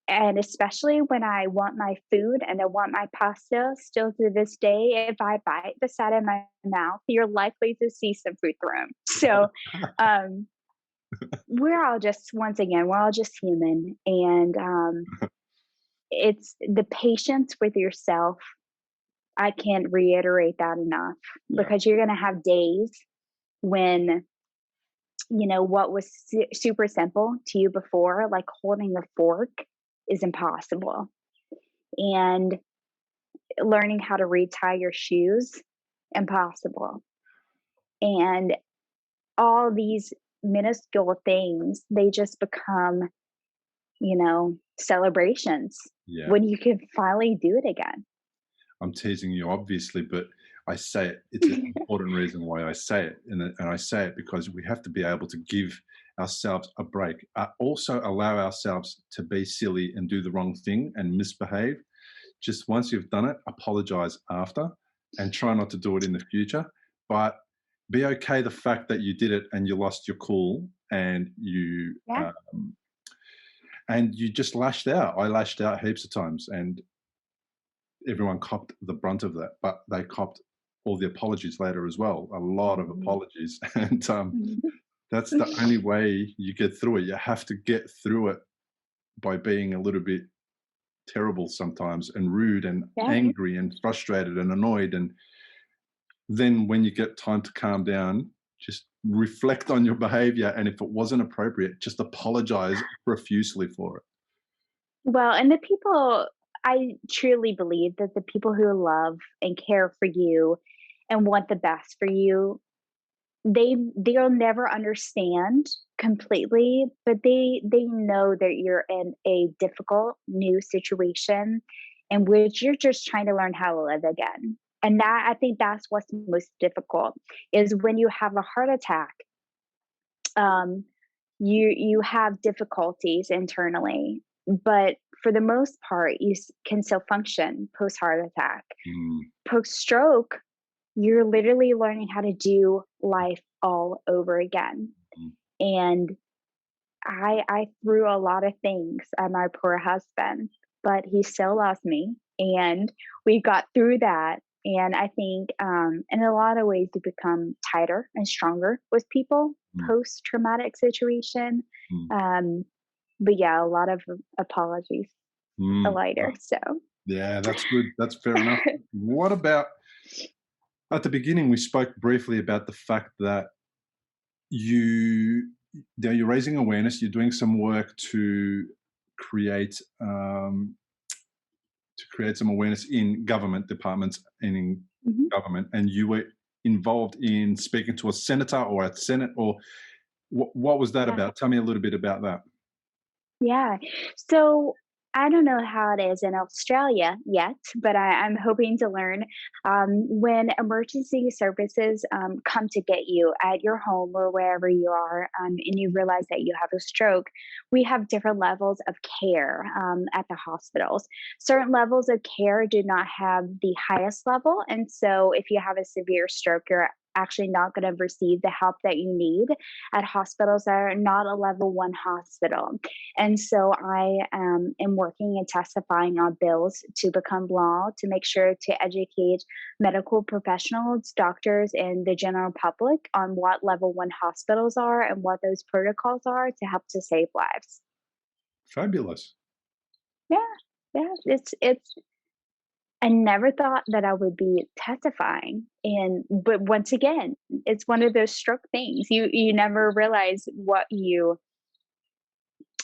and especially when I want my food and I want my pasta, still to this day, if I bite the side of my mouth, you're likely to see some food thrown. So, um, we're all just, once again, we're all just human. And it's the patience with yourself. I can't reiterate that enough, Yeah. because you're going to have days when, what was super simple to you before, like holding a fork, is impossible. And learning how to retie your shoes, impossible. And all these minuscule things, they just become, celebrations Yeah. when you can finally do it again. I'm teasing you, obviously, but I say it. It's an important reason why I say it, and I say it because we have to be able to give ourselves a break. Also, allow ourselves to be silly and do the wrong thing and misbehave. Just once you've done it, apologize after, and try not to do it in the future. But be okay the fact that you did it and you lost your cool Yeah. and you just lashed out. I lashed out heaps of times, and everyone copped the brunt of that, but they copped all the apologies later as well. A lot of Mhm. apologies, and Mhm. that's the only way you get through it. You have to get through it by being a little bit terrible sometimes, and rude, and Yeah. angry, and frustrated, and annoyed. And then when you get time to calm down, just reflect on your behavior. And if it wasn't appropriate, just apologize profusely for it. Well, and the people, I truly believe that the people who love and care for you and want the best for you, they'll never understand completely, but they know that you're in a difficult new situation in which you're just trying to learn how to live again. And that, I think that's what's most difficult, is when you have a heart attack. um, you have difficulties internally, but for the most part, can still function post heart attack. Mm, Post stroke, you're literally learning how to do life all over again. mm. And I threw a lot of things at my poor husband, but he still loves me, and we got through that. And I think, in a lot of ways, you become tighter and stronger with people Mm, post traumatic situation. mm, Um, but yeah, a lot of apologies mm. later. So Yeah, that's good. That's fair enough. What about at the beginning? We spoke briefly about the fact that you you're raising awareness. You're doing some work create um, to create some awareness in government departments and in mhm. government, and you were involved in speaking to a senator or a senate, or what was that Yeah. about? Tell me a little bit about that. Yeah. So I don't know how it is in Australia yet, but I'm hoping to learn. When emergency services come to get you at your home or wherever you are, and you realize that you have a stroke, we have different levels of care at the hospitals. Certain levels of care do not have the highest level. And so if you have a severe stroke, you're actually not going to receive the help that you need at hospitals that are not a level 1 hospital. And so I am working and testifying on bills to become law to make sure to educate medical professionals, doctors, and the general public on what level 1 hospitals are and what those protocols are to help to save lives. Fabulous. Yeah, yeah, it's. I never thought that I would be testifying, and but once again, it's one of those stroke things. You never realize what you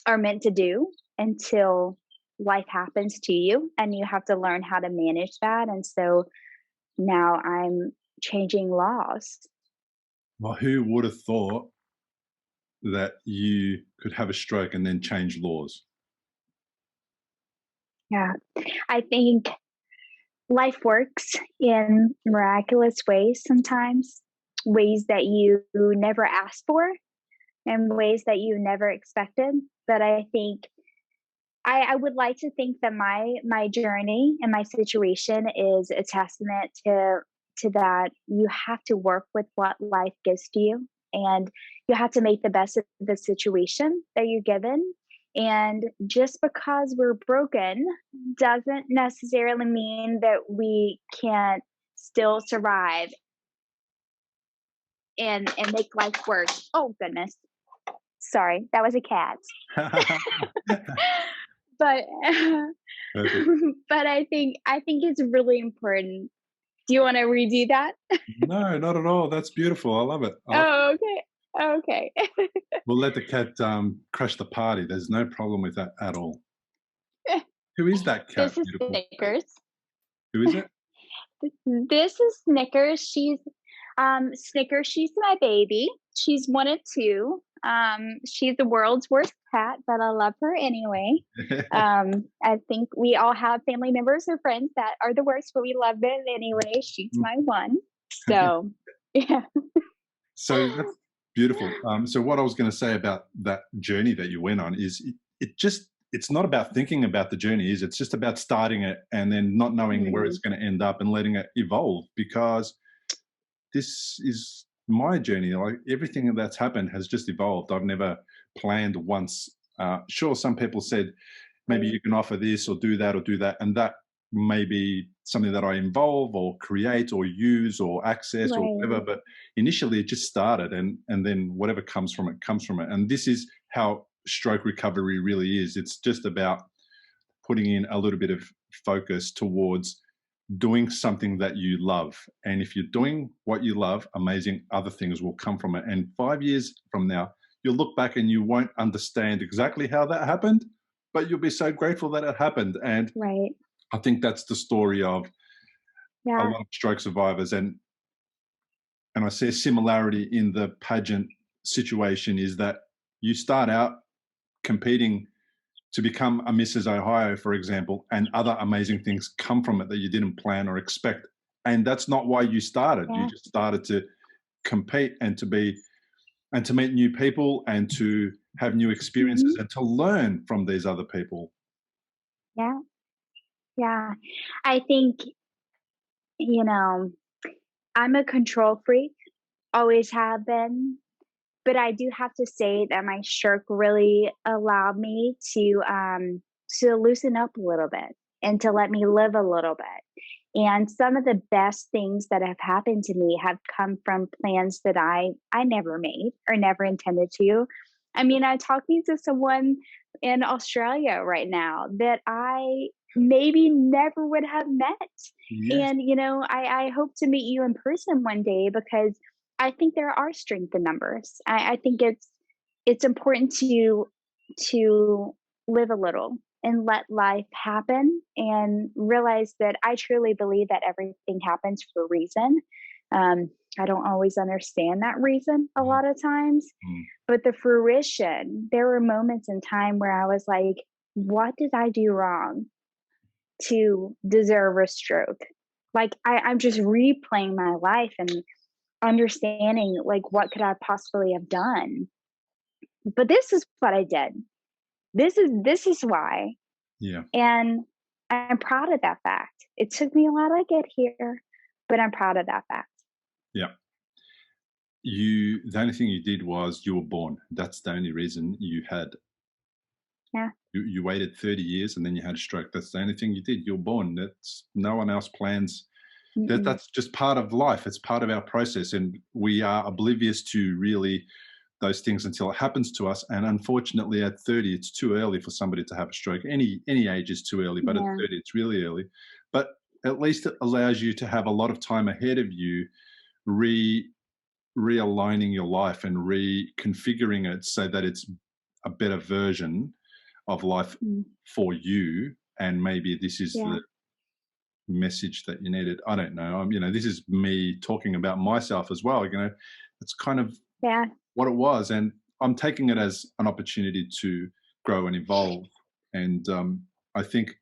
are meant to do until life happens to you, and you have to learn how to manage that. And so now I'm changing laws. Well, who would have thought that you could have a stroke and then change laws? Yeah, I think life works in miraculous ways sometimes. ways that you never asked for and ways that you never expected. But I think I would like to think that my journey and my situation is a testament to that. You have to work with what life gives to you, and you have to make the best of the situation that you're given. And just because we're broken doesn't necessarily mean that we can't still survive and make life work. Oh goodness. Sorry, that was a cat. But Perfect. but I think it's really important. Do you want to redo that? No, not at all. That's beautiful. I love it. Oh, okay. Okay. We'll let the cat crash the party. There's no problem with that at all. Who is that cat? This is Beautiful. Snickers. Who is it? This is Snickers. Snickers. She's my baby. She's 1 and 2. She's the world's worst cat, but I love her anyway. I think we all have family members or friends that are the worst, but we love them anyway. She's my one. So yeah. So that's beautiful. So what I was going to say about that journey that you went on is it's not about thinking about the journey, it's just about starting it and then not knowing where it's going to end up and letting it evolve, because this is my journey. Like everything that's happened has just evolved. I've never planned once. Sure, some people said maybe you can offer this or do that, and that may be something that I involve or create or use or access or whatever. But initially, it just started, and then whatever comes from it comes from it. And this is how stroke recovery really is. It's just about putting in a little bit of focus towards doing something that you love. And if you're doing what you love, amazing other things will come from it. And 5 years from now, you'll look back and you won't understand exactly how that happened, but you'll be so grateful that it happened. And I think that's the story of a lot of stroke survivors. And I see a similarity in the pageant situation is that you start out competing to become a Mrs. Ohio, for example, and other amazing things come from it that you didn't plan or expect. And that's not why you started. You just started to compete and to meet new people and to have new experiences and to learn from these other people. Yeah. Yeah. I think, I'm a control freak, always have been. But I do have to say that my stroke really allowed me to loosen up a little bit and to let me live a little bit. And some of the best things that have happened to me have come from plans that I never made or never intended to. I mean, I'm talking to someone in Australia right now that I maybe never would have met. Yes. And, I hope to meet you in person one day because I think there are strength in numbers. I think it's important to live a little and let life happen and realize that I truly believe that everything happens for a reason. I don't always understand that reason a lot of times, but the fruition, there were moments in time where I was like, what did I do wrong to deserve a stroke? Like I'm just replaying my life and understanding like what could I possibly have done. But this is what I did. This is why. Yeah. And I'm proud of that fact. It took me a while to get here, but I'm proud of that fact. Yeah. The only thing you did was you were born. That's the only reason you had. Yeah. You waited 30 years and then you had a stroke. That's the only thing you did. You're born. That's no one else plans. That's just part of life. It's part of our process, and we are oblivious to really those things until it happens to us. And unfortunately, at 30, it's too early for somebody to have a stroke. Any age is too early, but at 30, it's really early. But at least it allows you to have a lot of time ahead of you, realigning your life and reconfiguring it so that it's a better version of life for you. And maybe this is the message that you needed. I don't know. This is me talking about myself as well. It's kind of what it was, and I'm taking it as an opportunity to grow and evolve. And I think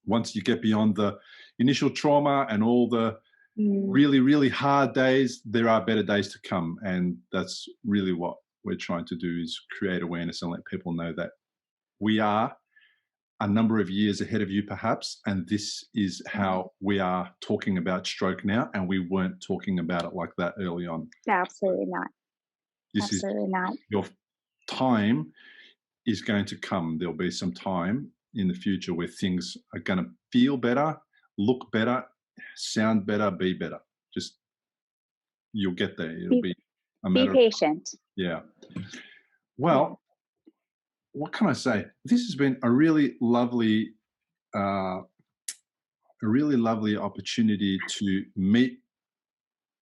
once you get beyond the initial trauma and all the really, really hard days, there are better days to come. And that's really what we're trying to do, is create awareness and let people know that we are a number of years ahead of you perhaps, and this is how we are talking about stroke now, and we weren't talking about it like that early on. Absolutely not. This Absolutely is not. your time is going to come. There'll be some time in the future where things are going to feel better, look better, sound better, be better. Just, you'll get there. It'll be a matter Be patient. Yeah. Well, what can I say? This has been a really lovely opportunity to meet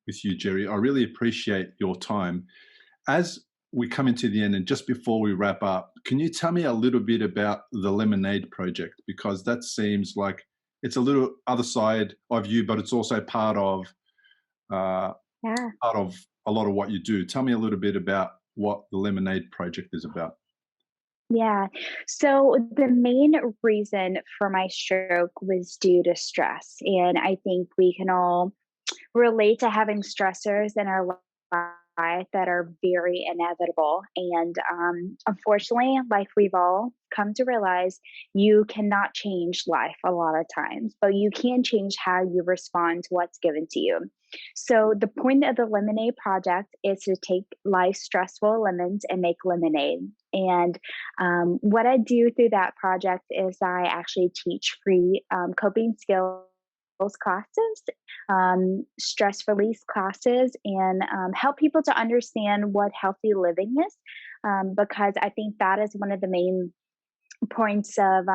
with you, Jeri. I really appreciate your time. As we come into the end, and just before we wrap up, can you tell me a little bit about the Lemonade Project? Because that seems like it's a little other side of you, but it's also part of a lot of what you do. Tell me a little bit about what the Lemonade Project is about. Yeah. So the main reason for my stroke was due to stress. And I think we can all relate to having stressors in our life that are very inevitable. And unfortunately, like we've all come to realize, you cannot change life a lot of times, but you can change how you respond to what's given to you. So the point of the Lemonade Project is to take life's stressful lemons and make lemonade. And what I do through that project is I actually teach free coping skills classes, stress release classes, and help people to understand what healthy living is. Because I think that is one of the main points of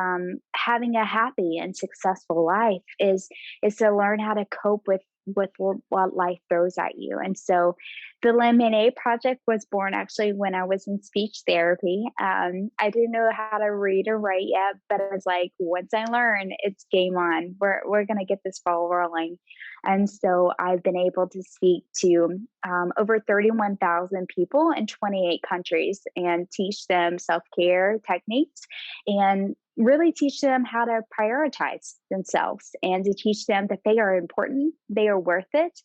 having a happy and successful life is to learn how to cope with what life throws at you. And so the Lemonade Project was born actually when I was in speech therapy. I didn't know how to read or write yet, but I was like, once I learn, it's game on. We're going to get this ball rolling. And so I've been able to speak to over 31,000 people in 28 countries and teach them self-care techniques and really teach them how to prioritize themselves and to teach them that they are important, they are worth it,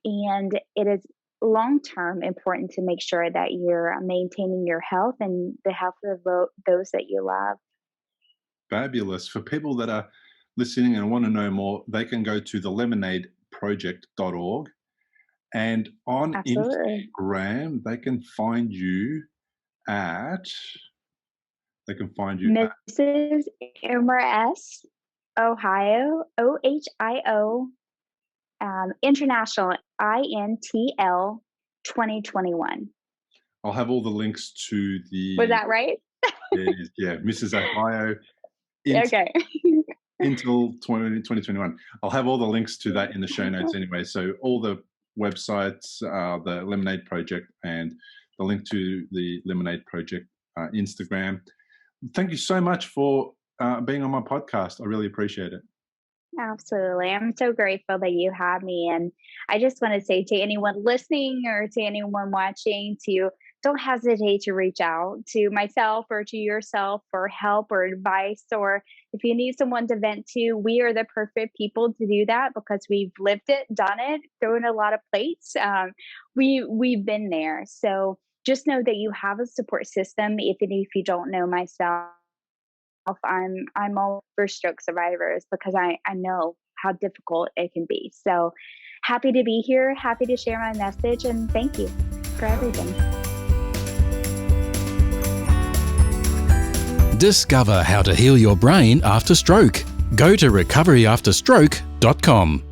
and it is long-term important to make sure that you're maintaining your health and the health of those that you love. Fabulous. For people that are listening and want to know more, they can go to thelemonadeproject.org, and on Absolutely. Instagram they can find you at Mrs. MRS Ohio, OHIO, International, INTL 2021. I'll have all the links to the. Was that right? Yeah, Mrs. Ohio. Okay. Until 2021. I'll have all the links to that in the show notes anyway. So all the websites, the Lemonade Project, and the link to the Lemonade Project Instagram. Thank you so much for being on my podcast. I really appreciate it. Absolutely. I'm so grateful that you have me. And I just want to say to anyone listening or to anyone watching, to don't hesitate to reach out to myself or to yourself for help or advice, or if you need someone to vent to, we are the perfect people to do that because we've lived it, done it, thrown a lot of plates. We've been there. So just know that you have a support system. Even if you don't know myself, I'm all for stroke survivors because I know how difficult it can be. So happy to be here, happy to share my message, and thank you for everything. Discover how to heal your brain after stroke. Go to recoveryafterstroke.com.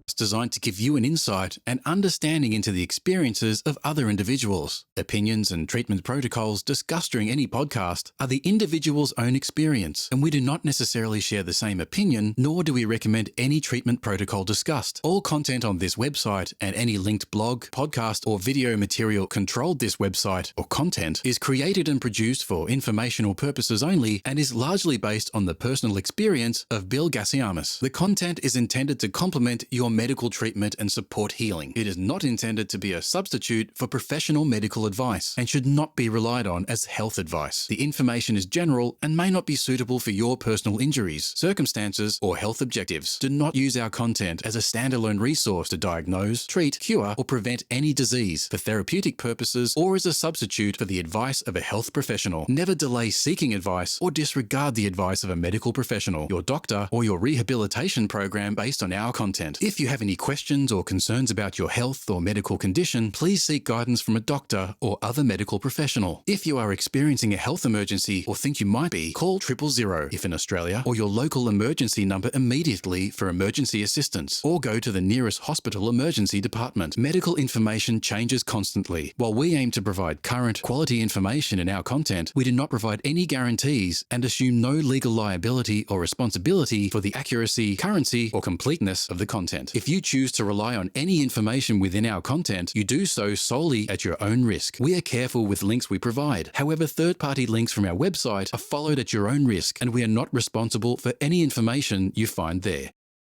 It's designed to give you an insight and understanding into the experiences of other individuals. Opinions and treatment protocols discussed during any podcast are the individual's own experience, and we do not necessarily share the same opinion, nor do we recommend any treatment protocol discussed. All content on this website and any linked blog, podcast, or video material controlled this website or content is created and produced for informational purposes only and is largely based on the personal experience of Bill Gassiamis. The content is intended to complement your medical treatment and support healing. It is not intended to be a substitute for professional medical advice and should not be relied on as health advice. The information is general and may not be suitable for your personal injuries, circumstances, or health objectives. Do not use our content as a standalone resource to diagnose, treat, cure, or prevent any disease for therapeutic purposes or as a substitute for the advice of a health professional. Never delay seeking advice or disregard the advice of a medical professional, your doctor, or your rehabilitation program based on our content. If you have any questions or concerns about your health or medical condition, please seek guidance from a doctor or other medical professional. If you are experiencing a health emergency or think you might be, call 000 if in Australia, or your local emergency number immediately for emergency assistance, or go to the nearest hospital emergency department. Medical information changes constantly. While we aim to provide current, quality information in our content, we do not provide any guarantees and assume no legal liability or responsibility for the accuracy, currency, or completeness of the content. If you choose to rely on any information within our content, you do so solely at your own risk. We are careful with links we provide. However, third-party links from our website are followed at your own risk, and we are not responsible for any information you find there.